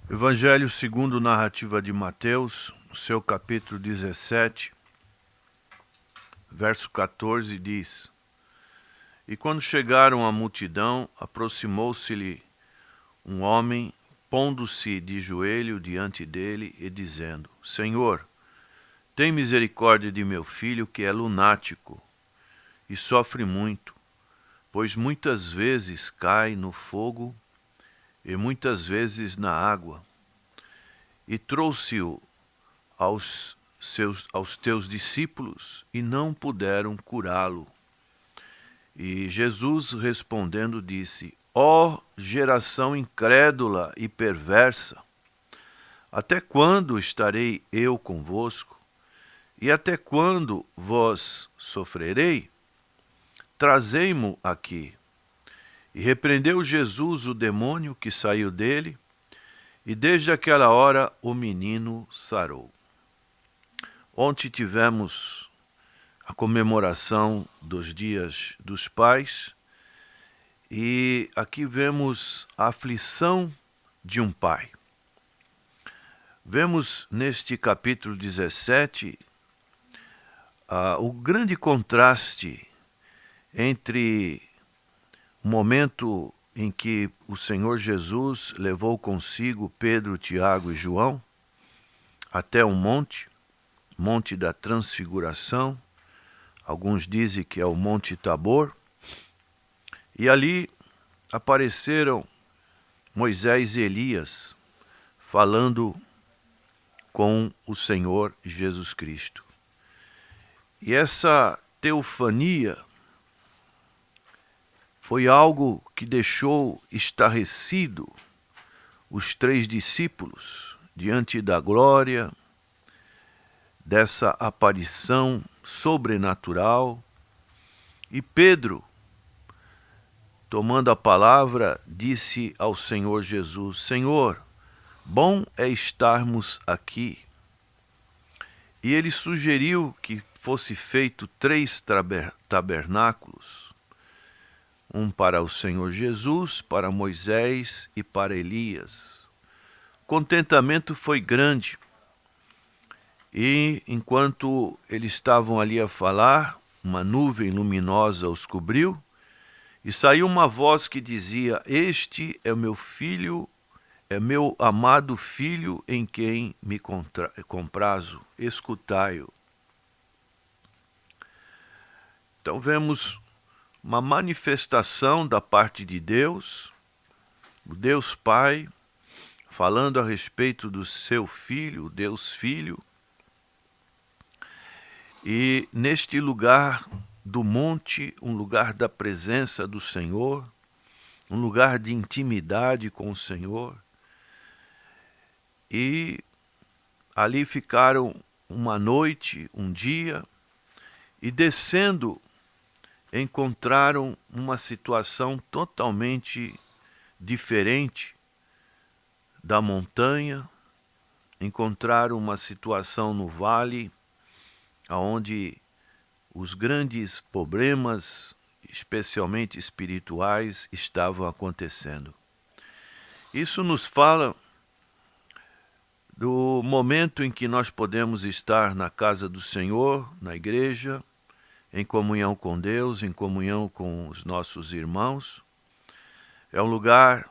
Evangelho segundo narrativa de Mateus, seu capítulo 17, verso 14 diz: E quando chegaram à multidão, aproximou-se-lhe um homem, pondo-se de joelho diante dele e dizendo: Senhor, tem misericórdia de meu filho que é lunático e sofre muito, pois muitas vezes cai no fogo e muitas vezes na água. E trouxe-o aos teus discípulos e não puderam curá-lo. E Jesus respondendo disse: Ó geração incrédula e perversa, até quando estarei eu convosco? E até quando vos sofrerei? Trazei-mo aqui. E repreendeu Jesus o demônio que saiu dele, e desde aquela hora o menino sarou. Ontem tivemos a comemoração dos dias dos pais e aqui vemos a aflição de um pai. Vemos neste capítulo 17 o grande contraste entre o momento em que o Senhor Jesus levou consigo Pedro, Tiago e João até um monte da Transfiguração. Alguns dizem que é o Monte Tabor. E ali apareceram Moisés e Elias falando com o Senhor Jesus Cristo. E essa teofania foi algo que deixou estarrecido os três discípulos diante da glória dessa aparição sobrenatural. E Pedro, tomando a palavra, disse ao Senhor Jesus: Senhor, bom é estarmos aqui. E ele sugeriu que fosse feito 3 tabernáculos, um para o Senhor Jesus, para Moisés e para Elias. O contentamento foi grande. E enquanto eles estavam ali a falar, uma nuvem luminosa os cobriu, e saiu uma voz que dizia: Este é o meu filho, é meu amado filho em quem me comprazo, escutai-o. Então vemos uma manifestação da parte de Deus, o Deus Pai, falando a respeito do seu Filho, o Deus Filho. E neste lugar do monte, um lugar da presença do Senhor, um lugar de intimidade com o Senhor. E ali ficaram uma noite, um dia, e descendo encontraram uma situação totalmente diferente da montanha, encontraram uma situação no vale, onde os grandes problemas, especialmente espirituais, estavam acontecendo. Isso nos fala do momento em que nós podemos estar na casa do Senhor, na igreja, em comunhão com Deus, em comunhão com os nossos irmãos. É um lugar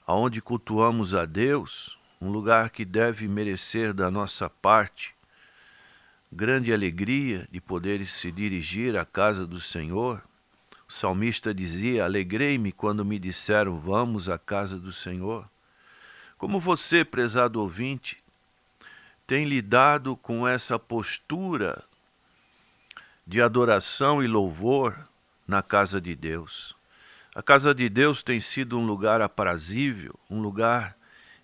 onde cultuamos a Deus, um lugar que deve merecer da nossa parte grande alegria de poder se dirigir à casa do Senhor. O salmista dizia: alegrei-me quando me disseram, vamos à casa do Senhor. Como você, prezado ouvinte, tem lidado com essa postura de adoração e louvor na casa de Deus? A casa de Deus tem sido um lugar aprazível, um lugar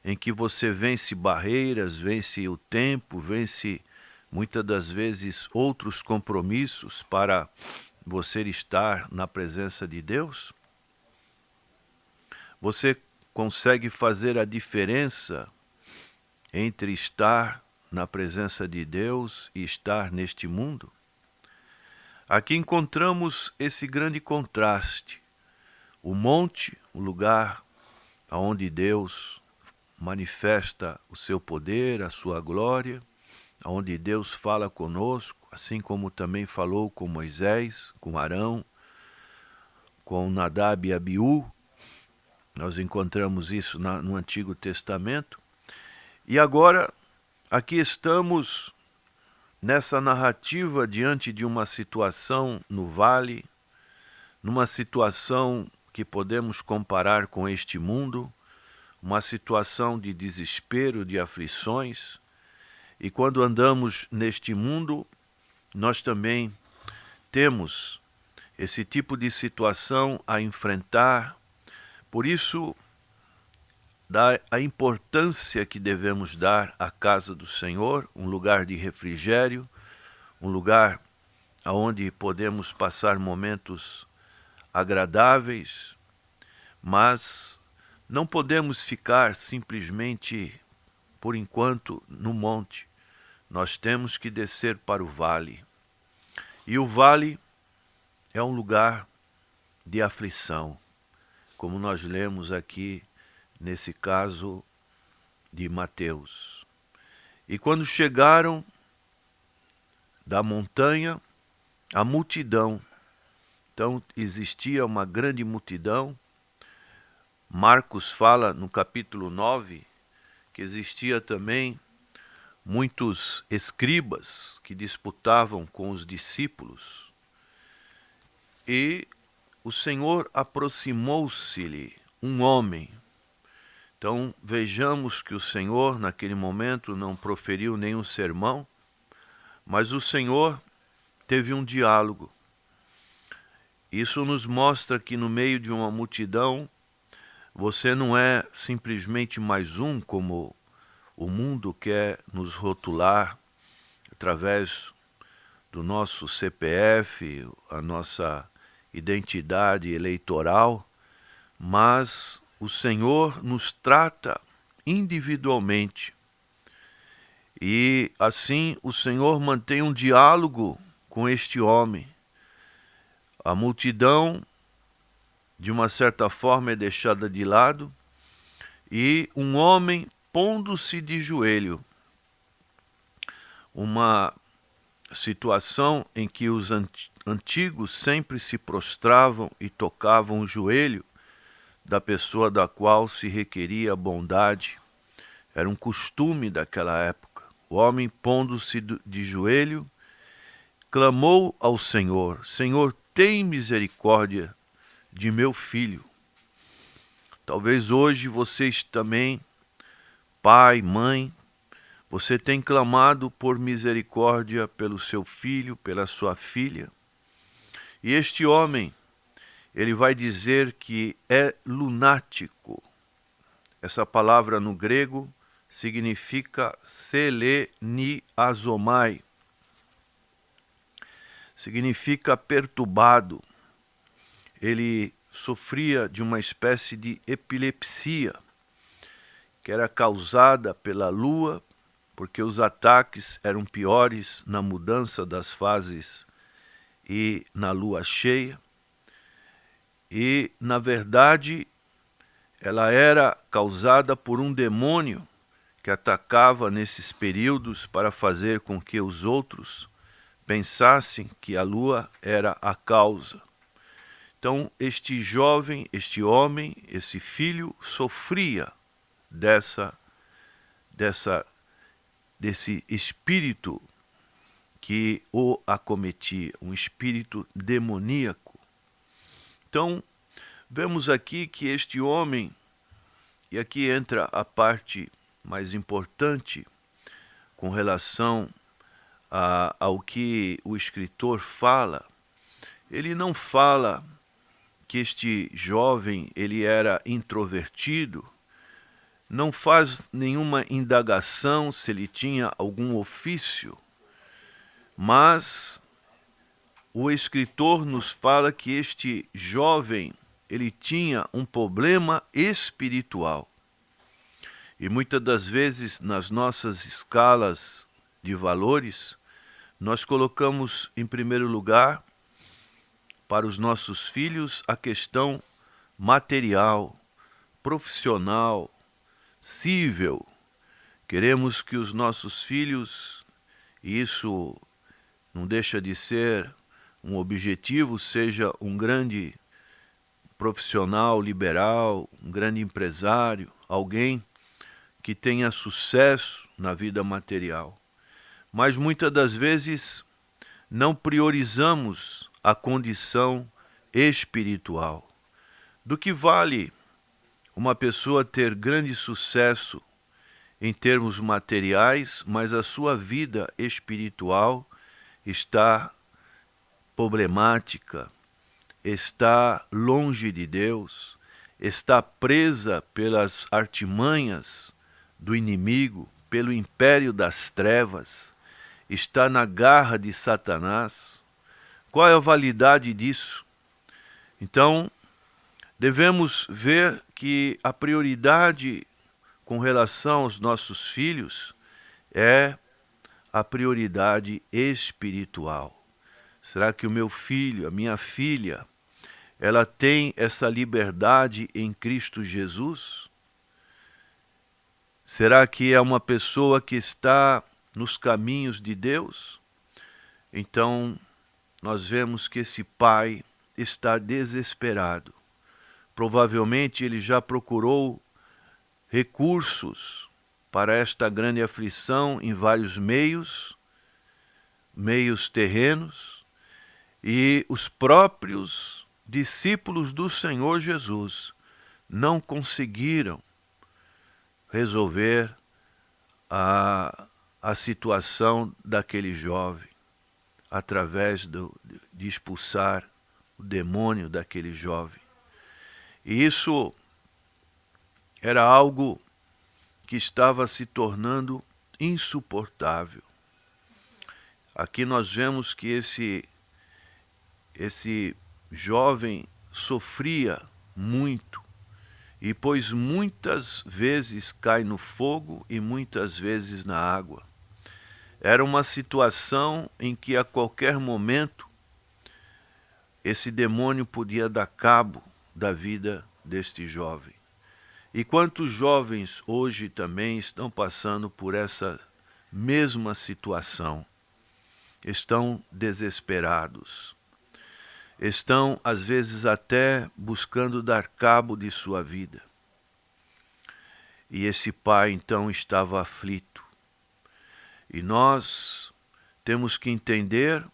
em que você vence barreiras, vence o tempo, vence muitas das vezes outros compromissos para você estar na presença de Deus? Você consegue fazer a diferença entre estar na presença de Deus e estar neste mundo? Aqui encontramos esse grande contraste. O monte, o lugar onde Deus manifesta o seu poder, a sua glória, onde Deus fala conosco, assim como também falou com Moisés, com Arão, com Nadab e Abiú. Nós encontramos isso no Antigo Testamento. E agora, aqui estamos nessa narrativa diante de uma situação no vale, numa situação que podemos comparar com este mundo, uma situação de desespero, de aflições. E quando andamos neste mundo, nós também temos esse tipo de situação a enfrentar. Por isso, a importância que devemos dar à casa do Senhor, um lugar de refrigério, um lugar onde podemos passar momentos agradáveis, mas não podemos ficar simplesmente, por enquanto, no monte. Nós temos que descer para o vale. E o vale é um lugar de aflição, como nós lemos aqui nesse caso de Mateus. E quando chegaram da montanha, a multidão, então existia uma grande multidão. Marcos fala no capítulo 9 que existia também muitos escribas que disputavam com os discípulos. E o Senhor aproximou-se-lhe um homem. Então vejamos que o Senhor naquele momento não proferiu nenhum sermão, mas o Senhor teve um diálogo. Isso nos mostra que no meio de uma multidão, você não é simplesmente mais um, como o mundo quer nos rotular através do nosso CPF, a nossa identidade eleitoral, mas o Senhor nos trata individualmente. E assim o Senhor mantém um diálogo com este homem. A multidão, de uma certa forma, é deixada de lado, e um homem pondo-se de joelho. Uma situação em que os antigos sempre se prostravam e tocavam o joelho da pessoa da qual se requeria bondade. Era um costume daquela época. O homem, pondo-se de joelho, clamou ao Senhor: Senhor, tem misericórdia de meu filho. Talvez hoje vocês também, pai, mãe, você tem clamado por misericórdia pelo seu filho, pela sua filha. E este homem, ele vai dizer que é lunático. Essa palavra no grego significa seleniazomai. Significa perturbado. Ele sofria de uma espécie de epilepsia, que era causada pela lua, porque os ataques eram piores na mudança das fases e na lua cheia. E, na verdade, ela era causada por um demônio que atacava nesses períodos para fazer com que os outros pensassem que a lua era a causa. Então, este jovem, este homem, esse filho, sofria desse espírito que o acometia, um espírito demoníaco. Então, vemos aqui que este homem, e aqui entra a parte mais importante com relação ao que o escritor fala. Ele não fala que este jovem ele era introvertido, não faz nenhuma indagação se ele tinha algum ofício, mas o escritor nos fala que este jovem ele tinha um problema espiritual. E muitas das vezes nas nossas escalas de valores, nós colocamos em primeiro lugar para os nossos filhos a questão material, profissional, cível. Queremos que os nossos filhos, e isso não deixa de ser um objetivo, seja um grande profissional liberal, um grande empresário, alguém que tenha sucesso na vida material. Mas muitas das vezes não priorizamos a condição espiritual. Do que vale uma pessoa ter grande sucesso em termos materiais, mas a sua vida espiritual está problemática, está longe de Deus, está presa pelas artimanhas do inimigo, pelo império das trevas, está na garra de Satanás? Qual é a validade disso? Então, devemos ver que a prioridade com relação aos nossos filhos é a prioridade espiritual. Será que o meu filho, a minha filha, ela tem essa liberdade em Cristo Jesus? Será que é uma pessoa que está nos caminhos de Deus? Então, nós vemos que esse pai está desesperado. Provavelmente ele já procurou recursos para esta grande aflição em vários meios terrenos, e os próprios discípulos do Senhor Jesus não conseguiram resolver a situação daquele jovem através de expulsar o demônio daquele jovem. E isso era algo que estava se tornando insuportável. Aqui nós vemos que esse jovem sofria muito, e pois muitas vezes cai no fogo e muitas vezes na água. Era uma situação em que a qualquer momento esse demônio podia dar cabo da vida deste jovem. E quantos jovens hoje também estão passando por essa mesma situação? Estão desesperados. Estão, às vezes, até buscando dar cabo de sua vida. E esse pai, então, estava aflito. E nós temos que entender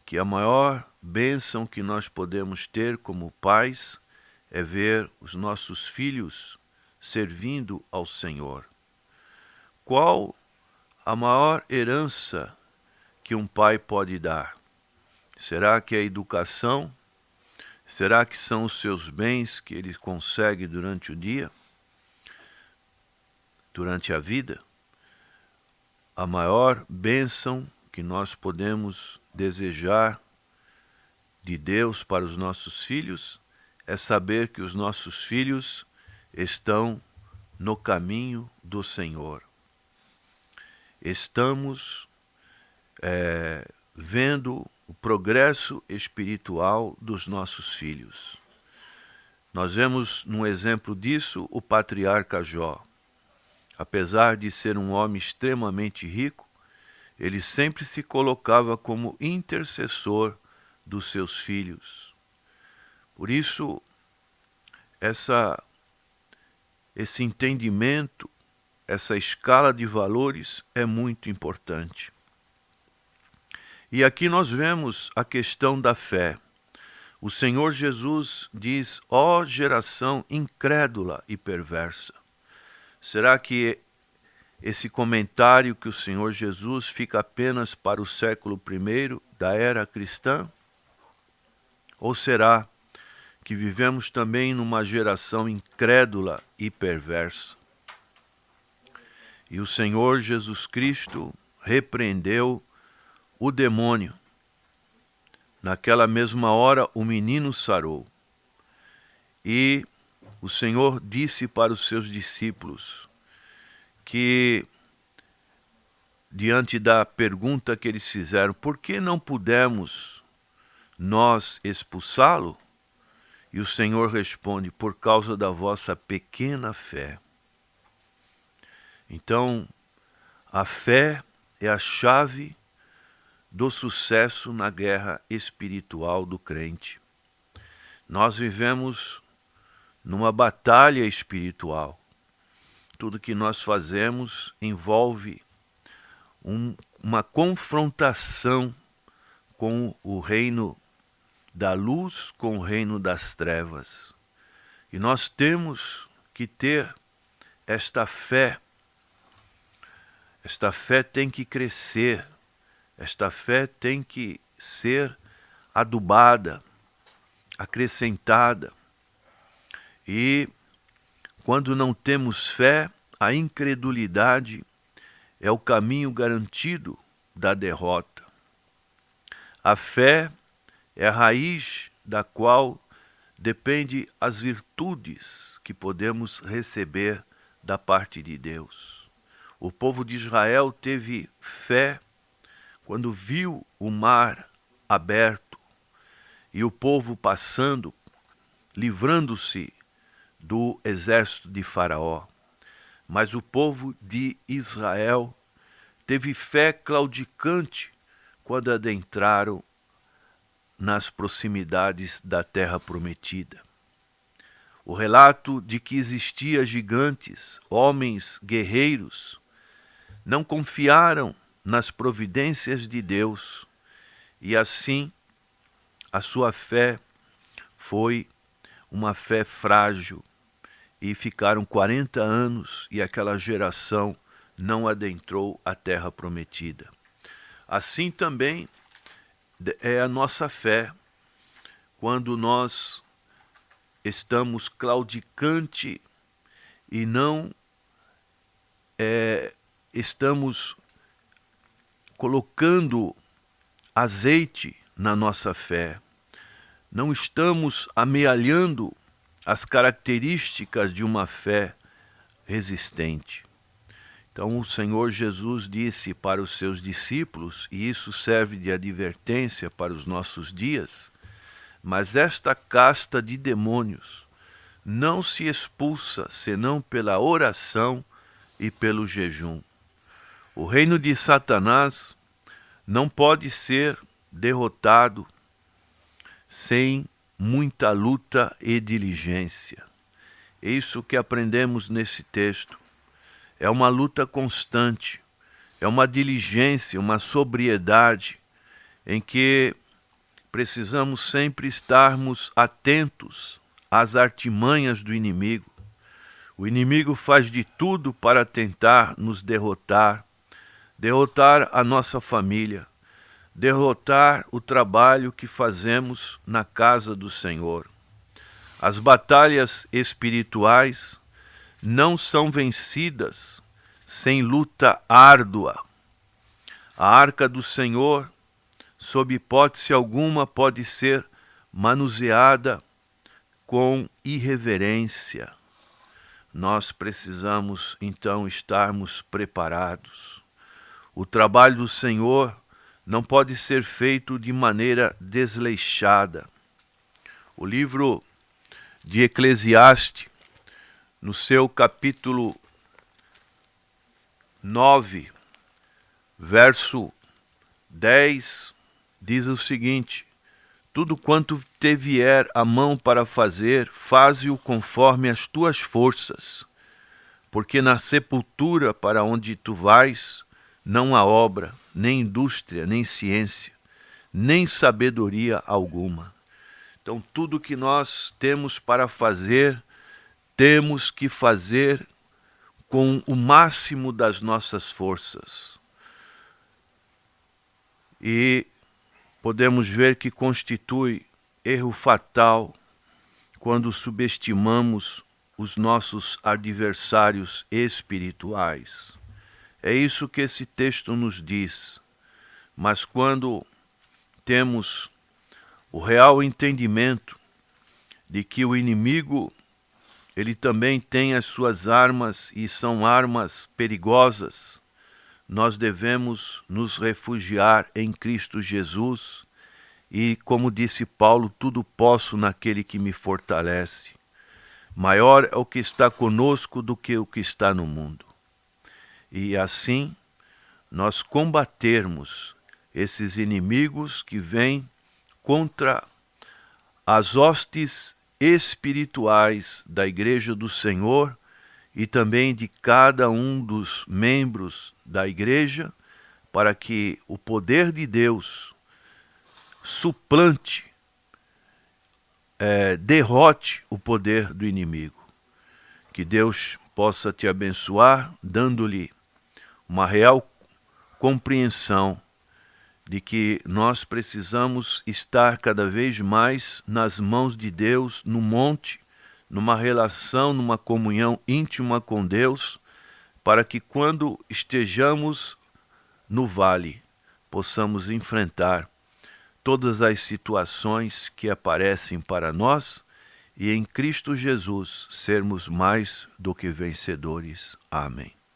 que a maior bênção que nós podemos ter como pais é ver os nossos filhos servindo ao Senhor. Qual a maior herança que um pai pode dar? Será que é a educação? Será que são os seus bens que ele consegue durante o dia? Durante a vida? A maior bênção que nós podemos desejar de Deus para os nossos filhos é saber que os nossos filhos estão no caminho do Senhor. Estamos vendo o progresso espiritual dos nossos filhos. Nós vemos num exemplo disso o patriarca Jó. Apesar de ser um homem extremamente rico, ele sempre se colocava como intercessor dos seus filhos. Por isso, esse entendimento, essa escala de valores é muito importante. E aqui nós vemos a questão da fé. O Senhor Jesus diz: ó geração incrédula e perversa. Será que esse comentário que o Senhor Jesus fica apenas para o século I da era cristã? Ou será que vivemos também numa geração incrédula e perversa? E o Senhor Jesus Cristo repreendeu o demônio. Naquela mesma hora, o menino sarou. E o Senhor disse para os seus discípulos que, diante da pergunta que eles fizeram, por que não pudemos nós expulsá-lo? E o Senhor responde: por causa da vossa pequena fé. Então, a fé é a chave do sucesso na guerra espiritual do crente. Nós vivemos numa batalha espiritual. Tudo que nós fazemos envolve uma confrontação com o reino da luz, com o reino das trevas. E nós temos que ter esta fé. Esta fé tem que crescer. Esta fé tem que ser adubada, acrescentada. E quando não temos fé, a incredulidade é o caminho garantido da derrota. A fé é a raiz da qual depende as virtudes que podemos receber da parte de Deus. O povo de Israel teve fé quando viu o mar aberto e o povo passando, livrando-se do exército de Faraó. Mas o povo de Israel teve fé claudicante quando adentraram nas proximidades da terra prometida. O relato de que existiam gigantes, homens guerreiros, não confiaram nas providências de Deus e assim a sua fé foi uma fé frágil e ficaram 40 anos e aquela geração não adentrou a terra prometida. Assim também é a nossa fé quando nós estamos claudicante e não estamos colocando azeite na nossa fé. Não estamos amealhando as características de uma fé resistente. Então o Senhor Jesus disse para os seus discípulos, e isso serve de advertência para os nossos dias, mas esta casta de demônios não se expulsa senão pela oração e pelo jejum. O reino de Satanás não pode ser derrotado sem muita luta e diligência. É isso que aprendemos nesse texto. É uma luta constante, é uma diligência, uma sobriedade em que precisamos sempre estarmos atentos às artimanhas do inimigo. O inimigo faz de tudo para tentar nos derrotar, derrotar a nossa família, derrotar o trabalho que fazemos na casa do Senhor. As batalhas espirituais não são vencidas sem luta árdua. A arca do Senhor, sob hipótese alguma, pode ser manuseada com irreverência. Nós precisamos, então, estarmos preparados. O trabalho do Senhor não pode ser feito de maneira desleixada. O livro de Eclesiastes, no seu capítulo 9, verso 10, diz o seguinte: tudo quanto te vier a mão para fazer, faze-o conforme as tuas forças, porque na sepultura para onde tu vais, não há obra, nem indústria, nem ciência, nem sabedoria alguma. Então, tudo que nós temos para fazer, temos que fazer com o máximo das nossas forças. E podemos ver que constitui erro fatal quando subestimamos os nossos adversários espirituais. É isso que esse texto nos diz. Mas quando temos o real entendimento de que o inimigo, ele também tem as suas armas e são armas perigosas, nós devemos nos refugiar em Cristo Jesus e, como disse Paulo, tudo posso naquele que me fortalece. Maior é o que está conosco do que o que está no mundo. e assim nós combatermos esses inimigos que vêm contra as hostes espirituais da Igreja do Senhor e também de cada um dos membros da Igreja, para que o poder de Deus suplante, derrote o poder do inimigo. Que Deus possa te abençoar, dando-lhe uma real compreensão de que nós precisamos estar cada vez mais nas mãos de Deus, no monte, numa relação, numa comunhão íntima com Deus, para que quando estejamos no vale, possamos enfrentar todas as situações que aparecem para nós e em Cristo Jesus sermos mais do que vencedores. Amém.